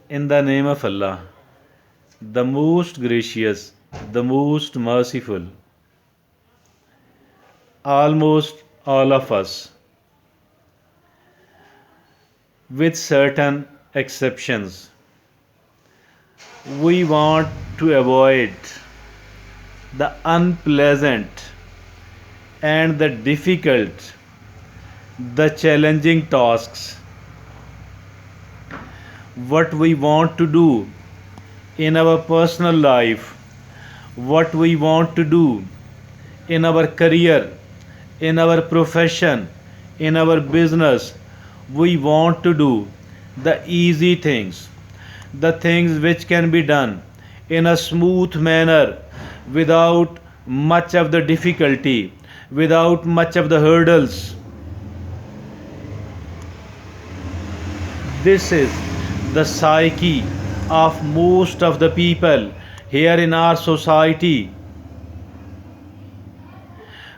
In the name of Allah, the most gracious, the most merciful. Almost all of us, with certain exceptions, we want to avoid the unpleasant and the difficult, the challenging tasks. What we want to do in our personal life, what we want to do in our career, in our profession, in our business. We want to do the easy things, the things which can be done in a smooth manner without much of the difficulty, without much of the hurdles. This is the psyche of most of the people here in our society.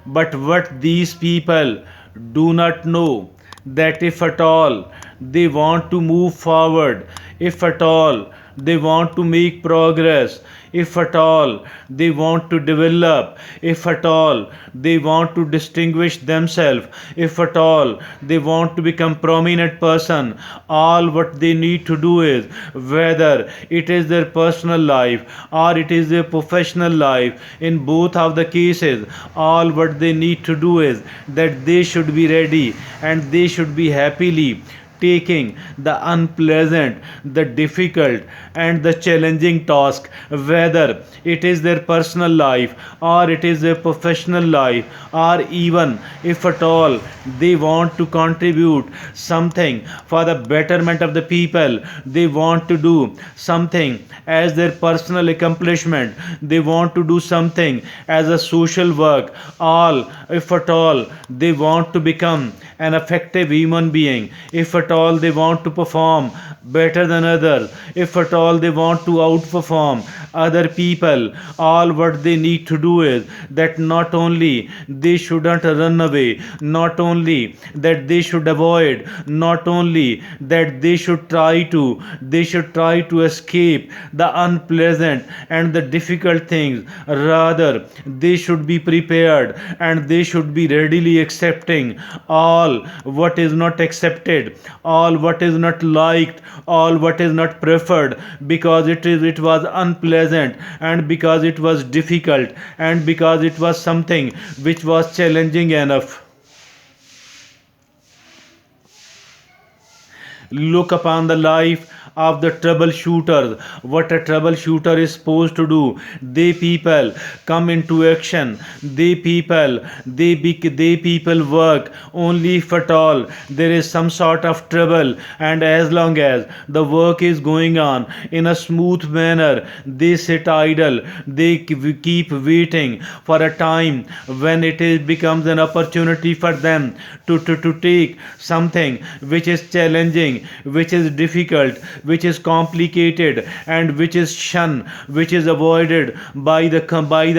But what these people do not know, that if at all they want to move forward, if at all they want to make progress, if at all they want to develop, if at all they want to distinguish themselves, if at all they want to become prominent person, all what they need to do is, whether it is their personal life or it is their professional life, in both of the cases, all what they need to do is that they should be ready and they should be happily taking the unpleasant, the difficult, and the challenging task, whether it is their personal life or it is their professional life, or even if at all they want to contribute something for the betterment of the people, they want to do something as their personal accomplishment, they want to do something as a social work, all if at all they want to become an effective human being, if at all they want to perform better than others, if at all they want to outperform other people, all what they need to do is that not only they shouldn't run away, not only that they should avoid, not only that they should try to escape the unpleasant and the difficult things, rather they should be prepared and they should be readily accepting all what is not accepted, all what is not liked, all what is not preferred, because it was unpleasant, and because it was difficult, and because it was something which was challenging enough. Look upon the life of the troubleshooters, what a troubleshooter is supposed to do. They people come into action, they people work only if at all there is some sort of trouble, and as long as the work is going on in a smooth manner, they sit idle, they keep waiting for a time when becomes an opportunity for them to take something which is challenging, which is difficult, which is complicated, and which is shunned, which is avoided by the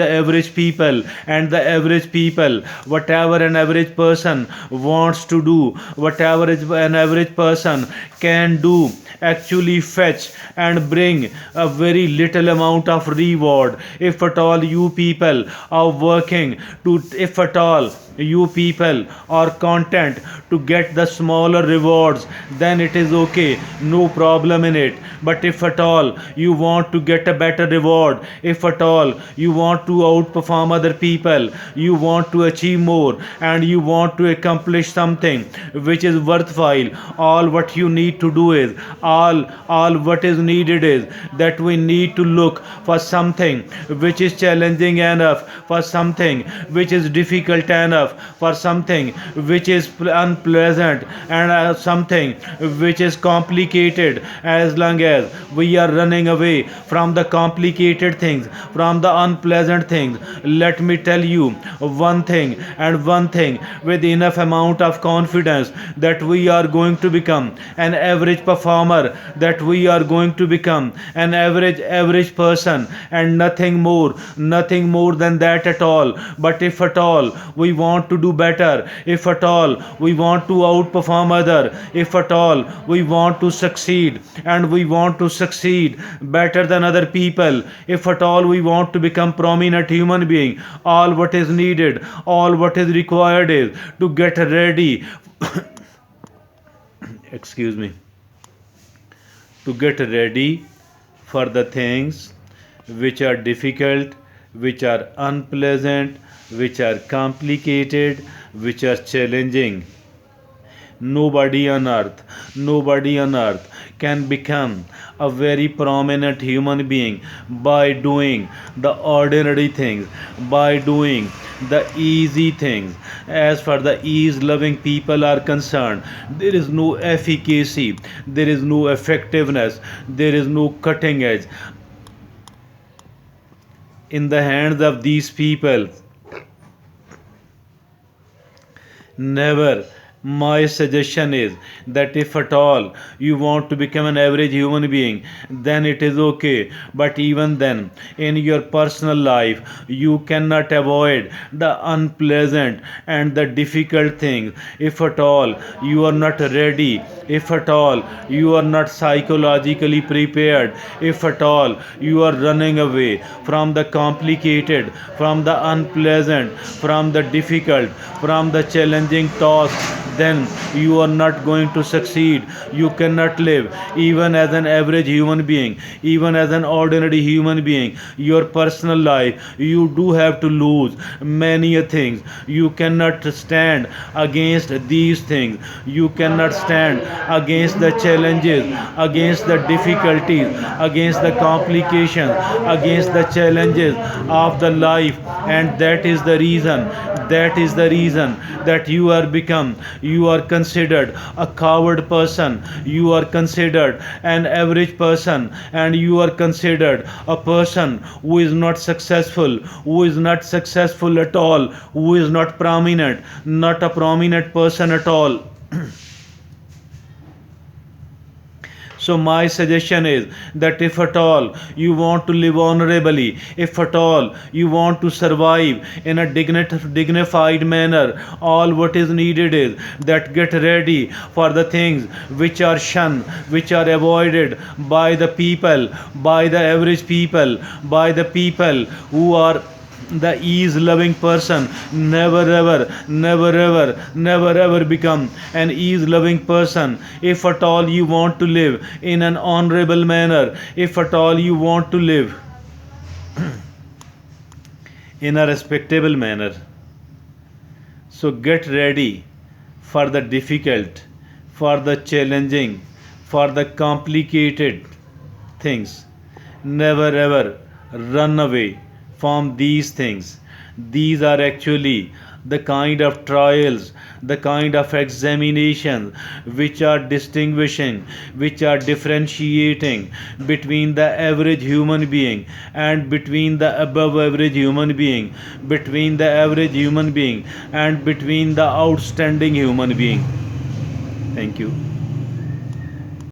average people. And the average people, whatever an average person wants to do, whatever an average person can do, actually fetch and bring a very little amount of reward. If at all you people are working to, if at all you people are content to get the smaller rewards, then it is okay, no problem in it. But if at all you want to get a better reward, if at all you want to outperform other people, you want to achieve more, and you want to accomplish something which is worthwhile, all what you need to do is, all what is needed is that we need to look for something which is challenging enough, for something which is difficult enough, for something which is unpleasant, and something which is complicated. As long as we are running away from the complicated things, from the unpleasant things, let me tell you one thing, and one thing with enough amount of confidence, that we are going to become an average performer, that we are going to become an average person, and nothing more than that at all. But if at all we want to do better, if at all we want to outperform other, if at all we want to succeed, and we want to succeed better than other people, if at all we want to become prominent human being, all what is needed, all what is required is to get ready excuse me, to get ready for the things which are difficult, which are unpleasant, which are complicated, which are challenging. Nobody on earth can become a very prominent human being by doing the ordinary things, by doing the easy things. As far the ease loving people are concerned, there is no efficacy, there is no effectiveness, there is no cutting edge in the hands of these people. Never. My suggestion is that if at all you want to become an average human being, then it is okay. But even then, in your personal life, you cannot avoid the unpleasant and the difficult things. If at all you are not ready, if at all you are not psychologically prepared, if at all you are running away from the complicated, from the unpleasant, from the difficult, from the challenging tasks, then you are not going to succeed. You cannot live even as an average human being, even as an ordinary human being. Your personal life, you do have to lose many a things. You cannot stand against these things. You cannot stand against the challenges, against the difficulties, against the complications, against the challenges of the life. And that is the reason, that is the reason that you are considered a coward person, you are considered an average person, and you are considered a person who is not successful, who is not successful at all, who is not prominent, not a prominent person at all. So my suggestion is that if at all you want to live honorably, if at all you want to survive in a dignified manner, all what is needed is that get ready for the things which are shunned, which are avoided by the people, by the average people, by the people who are the ease loving person. Never ever, never ever, never ever become an ease loving person. If at all you want to live in an honorable manner, if at all you want to live in a respectable manner, so get ready for the difficult, for the challenging, for the complicated things. Never ever run away from these things. These are actually the kind of trials, the kind of examinations which are distinguishing, which are differentiating between the average human being and between the above average human being, between the average human being and between the outstanding human being. Thank you.